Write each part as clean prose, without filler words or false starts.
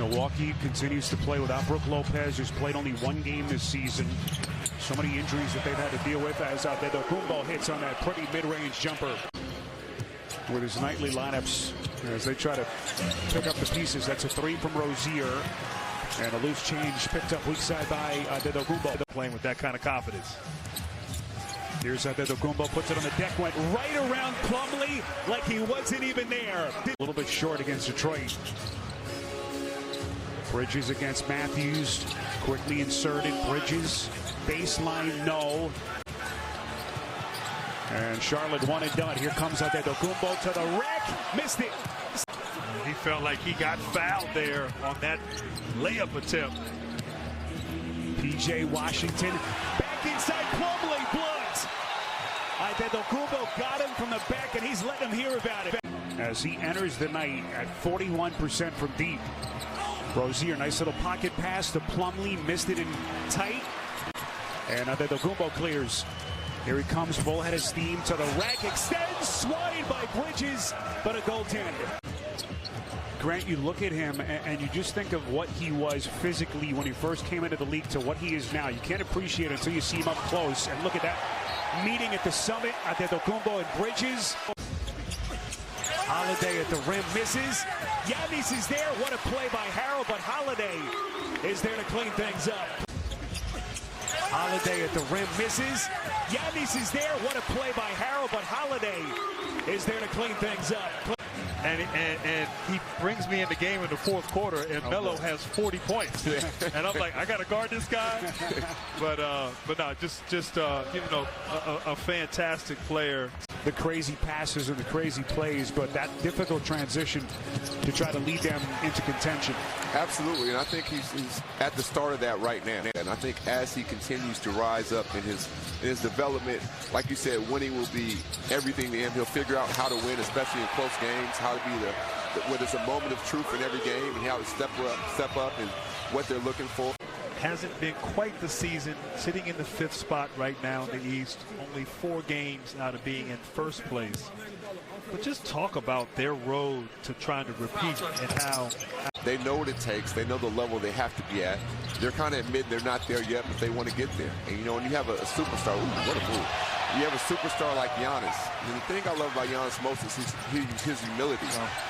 Milwaukee continues to play without Brook Lopez, who's played only one game this season. So many injuries that they've had to deal with as Antetokounmpo hits on that pretty mid-range jumper. With his nightly lineups as they try to pick up the pieces. That's a three from Rozier. And a loose change picked up weak side by Antetokounmpo. Playing with that kind of confidence. Here's Antetokounmpo, puts it on the deck, went right around Plumlee like he wasn't even there. A little bit short against Detroit. Bridges against Matthews, quickly inserted. Bridges, baseline no. And Charlotte one and done. Here comes Antetokounmpo to the rack, missed it. He felt like he got fouled there on that layup attempt. PJ Washington back inside Plumlee, bloods. Antetokounmpo got him from the back, and he's letting him hear about it. As he enters the night at 41% from deep. Rozier, nice little pocket pass to Plumlee, missed it in tight. And Antetokounmpo clears. Here he comes, full head of steam to the rack, extends, swatted by Bridges, but a goaltend. Grant, you look at him and you just think of what he was physically when he first came into the league to what he is now. You can't appreciate it until you see him up close. And look at that meeting at the summit, Antetokounmpo and Bridges. Holiday at the rim misses. Giannis is there. What a play by Harrell, but Holiday is there to clean things up. Holiday at the rim misses. Giannis is there. What a play by Harrell, but Holiday is there to clean things up. And he brings me in the game in the fourth quarter, and Melo has 40 points. And I'm like, I got to guard this guy. But no, just you know, a fantastic player. The crazy passes and the crazy plays, but that difficult transition to try to lead them into contention. Absolutely, and I think he's at the start of that right now. And I think as he continues to rise up in his development, like you said, winning will be everything to him. He'll figure out how to win, especially in close games, how to be where there's a moment of truth in every game, and how to step up and what they're looking for. Hasn't been quite the season, sitting in the 5th spot right now in the East, only 4 games out of being in first place. But just talk about their road to trying to repeat and how. They know what it takes. They know the level they have to be at. They're kind of admitting they're not there yet, but they want to get there. And, you know, when you have a superstar, ooh, what a move. You have a superstar like Giannis. And the thing I love about Giannis most is his humility.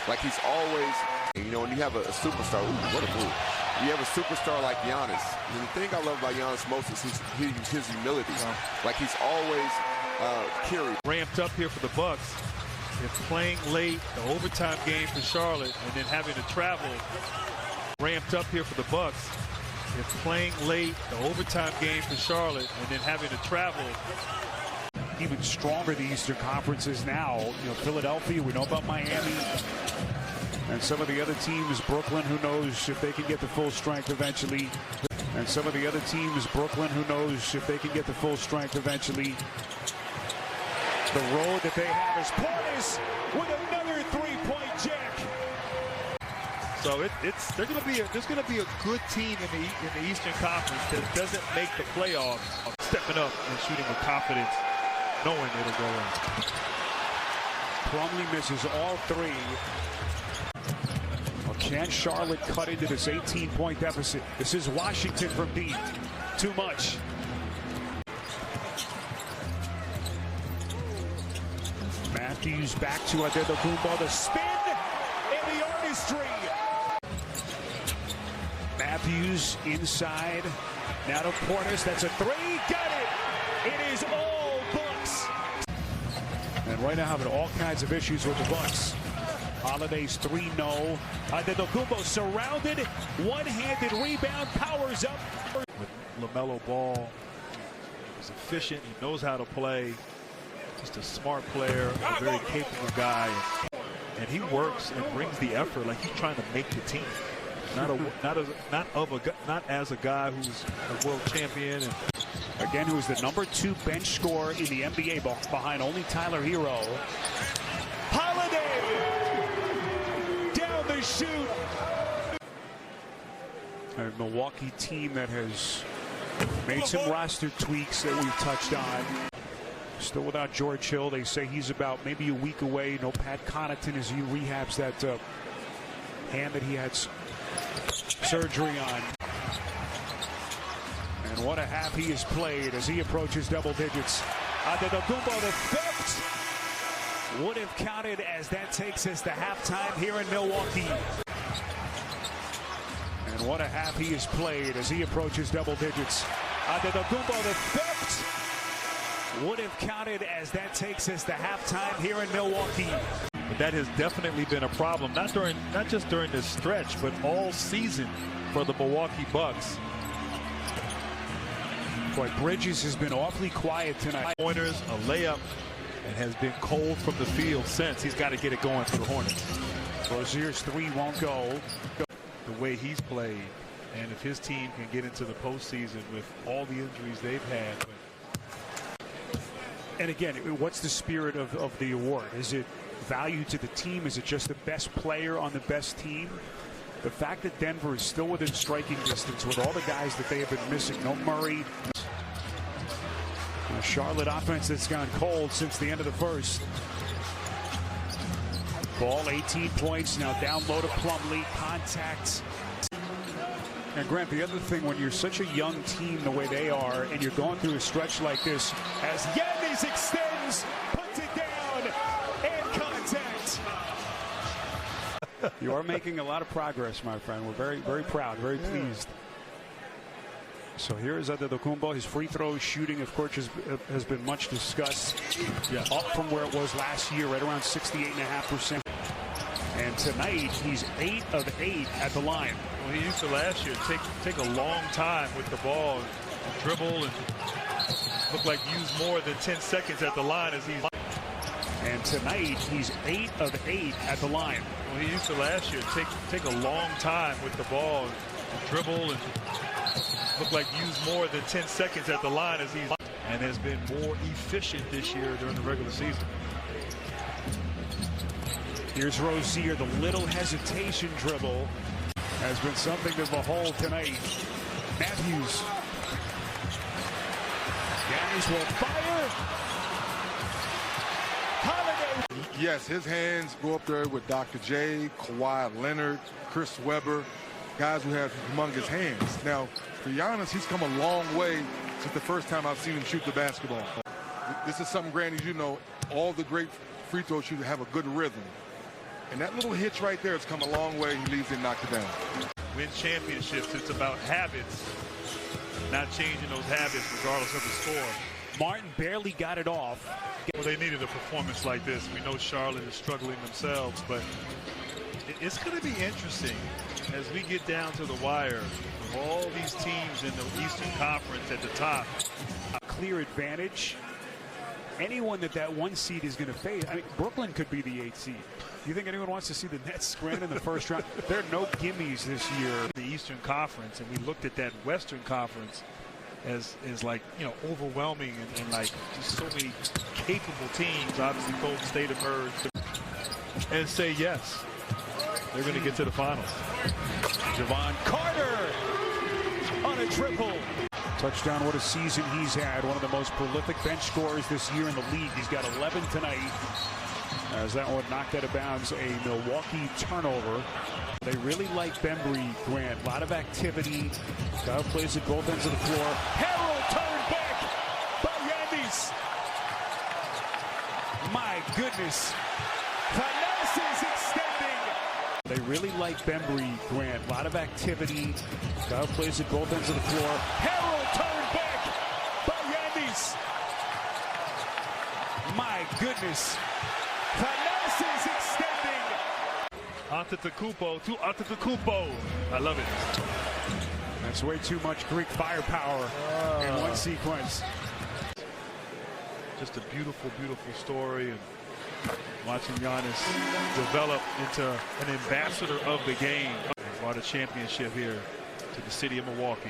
Like he's always, and, you know, when you have a superstar, ooh, what a move. You have a superstar like Giannis. And the thing I love about Giannis most is his humility. Like he's always carried. Ramped up here for the Bucks. They're playing late, the overtime game for Charlotte, and then having to travel. Ramped up here for the Bucks. They're playing late, the overtime game for Charlotte, and then having to travel. Even stronger, the Eastern Conference is now. You know, Philadelphia, we know about Miami. And some of the other teams, Brooklyn, who knows if they can get the full strength eventually. And some of the other teams, Brooklyn, who knows if they can get the full strength eventually. The road that they have is Portis with another three-point jack. So there's going to be a good team in the Eastern Conference that doesn't make the playoffs, stepping up and shooting with confidence, knowing it'll go in. Plumlee misses all 3. Can Charlotte cut into this 18-point deficit? This is Washington from deep. Too much. Matthews back to Antetokounmpo. The spin and the artistry. Matthews inside. Now to Portis. That's a 3. Got it. It is all Bucks. And right now having all kinds of issues with the Bucks. Holiday's 3 no. Antetokounmpo surrounded. One-handed rebound. Powers up. With LaMelo Ball, he's efficient. He knows how to play. Just a smart player, a very capable guy. And he works and brings the effort like he's trying to make the team. Not as a guy who's a world champion. And again, who is the number 2 bench scorer in the NBA behind only Tyler Hero. Holiday! Down the chute. A Milwaukee team that has made some roster tweaks that we've touched on. Still without George Hill. They say he's about maybe a week away. No Pat Connaughton as he rehabs that hand that he had surgery on. And what a half he has played as he approaches double digits. Antetokounmpo, the fifth, would have counted as that takes us to halftime here in Milwaukee. And what a half he has played as he approaches double digits. Antetokounmpo, the fifth, would have counted as that takes us to halftime here in Milwaukee. But that has definitely been a problem, not just during this stretch, but all season for the Milwaukee Bucks. Boy, Bridges has been awfully quiet tonight. Pointers, a layup, and has been cold from the field since. He's got to get it going for the Hornets. Rozier's three won't go. The way he's played, and if his team can get into the postseason with all the injuries they've had. And again, what's the spirit of the award? Is it value to the team? Is it just the best player on the best team? The fact that Denver is still within striking distance with all the guys that they have been missing. No Murray. A Charlotte offense that's gone cold since the end of the first. Ball 18 points, now down low to Plumlee. Contact. And Grant, the other thing, when you're such a young team the way they are, and you're going through a stretch like this, as Giannis extends, puts it down, and contact. You are making a lot of progress, my friend. We're very, very proud, very pleased. So here is Antetokounmpo. His free throw shooting, of course, has been much discussed. Up from where it was last year, right around 68.5%. And tonight, he's 8 of 8 at the line. Well, he used to last year take a long time with the ball and dribble and look like use more than 10 seconds at the line as he's. And tonight, he's 8 of 8 at the line. Well, he used to last year take a long time with the ball and dribble and look like use more than 10 seconds at the line as he's. And has been more efficient this year during the regular season. Here's Rozier. The little hesitation dribble has been something to behold tonight. Matthews. Giannis will fire. Holiday. Yes, his hands go up there with Dr. J, Kawhi Leonard, Chris Webber, guys who have humongous hands. Now, for Giannis, he's come a long way since the first time I've seen him shoot the basketball. This is something, Granny, you know, all the great free throw shooters have a good rhythm. And that little hitch right there has come a long way. He leaves it, knocked it down. Win championships, it's about habits, not changing those habits regardless of the score. Martin barely got it off. Well, they needed a performance like this. We know Charlotte is struggling themselves, but it's going to be interesting as we get down to the wire with all these teams in the Eastern Conference at the top. Clear advantage. Anyone that one seed is going to face, I mean, Brooklyn could be the 8th seed. Do you think anyone wants to see the Nets scram in the first round? There are no gimmies this year. The Eastern Conference, and we looked at that Western Conference as like, you know, overwhelming and like just so many capable teams. Obviously, Golden State emerged and say yes, they're going to get to the finals. Javon Carter on a triple. Touchdown, what a season he's had. One of the most prolific bench scorers this year in the league. He's got 11 tonight. As that one knocked out of bounds, a Milwaukee turnover. They really like Bembry, Grant. A lot of activity. Guy plays at both ends of the floor. Harrell turned back by Giannis. My goodness. Thanasis extending. They really like Bembry, Grant. A lot of activity. Guy plays at both ends of the floor. Harrell turned back by Giannis. My goodness. Thanasis extending. Antetokounmpo to Antetokounmpo. I love it. That's way too much Greek firepower in one sequence. Just a beautiful, beautiful story, and watching Giannis develop into an ambassador of the game. Brought a championship here to the city of Milwaukee.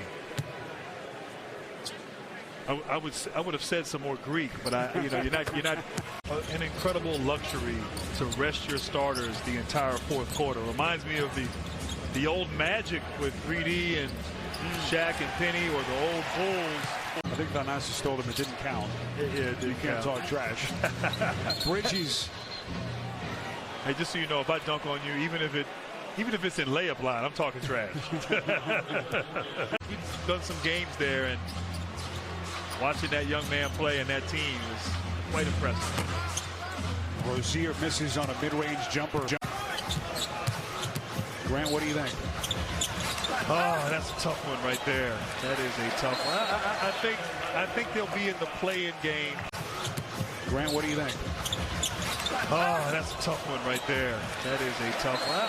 I would have said some more Greek, but you're not an incredible luxury to rest your starters the entire fourth quarter. Reminds me of the old Magic with 3D and Shaq and Penny, or the old Bulls. I think Thanasis stole them. It didn't count. You can't talk trash. Bridges. Hey, just so you know, if I dunk on you, even if it Even if it's in layup line, I'm talking trash. We've done some games there, and watching that young man play and that team is quite impressive. Rozier misses on a mid-range jumper. Grant, what do you think? Oh, that's a tough one right there. That is a tough one. I think they'll be in the play-in game. Grant, what do you think? Oh, that's a tough one right there. That is a tough one.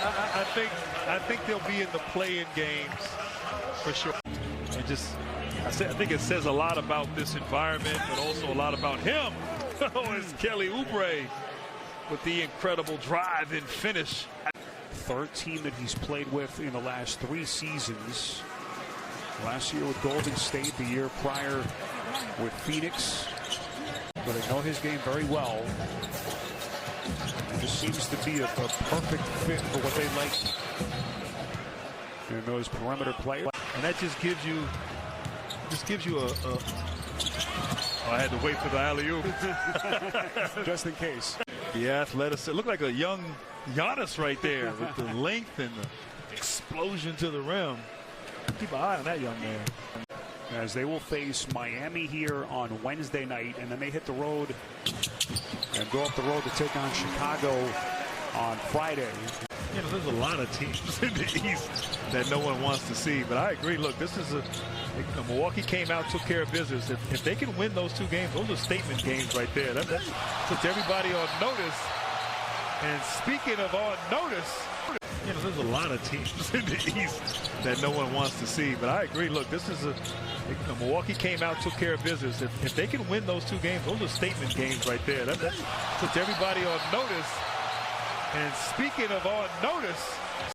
I think they'll be in the play-in games for sure. And just, I think it says a lot about this environment, but also a lot about him. It's Kelly Oubre with the incredible drive and finish. Third team that he's played with in the last 3 seasons. Last year with Golden State, the year prior with Phoenix. But they know his game very well. It just seems to be a perfect fit for what they like in those perimeter players. And that just gives you a oh, I had to wait for the alley-oop. Just in case. The athleticism. It looked like a young Giannis right there with the length and the explosion to the rim. Keep an eye on that young man. As they will face Miami here on Wednesday night, and then they hit the road and go up the road to take on Chicago on Friday. You know, there's a lot of teams in the East that no one wants to see, but I agree. Look, this is Milwaukee came out, took care of business. If they can win those 2 games, those are statement games right there. That puts everybody on notice. And speaking of on notice, you know, there's a lot of teams in the East that no one wants to see, but I agree. Look, this is Milwaukee came out, took care of business. If they can win those 2 games, those are statement games right there. That puts everybody on notice. And speaking of on notice,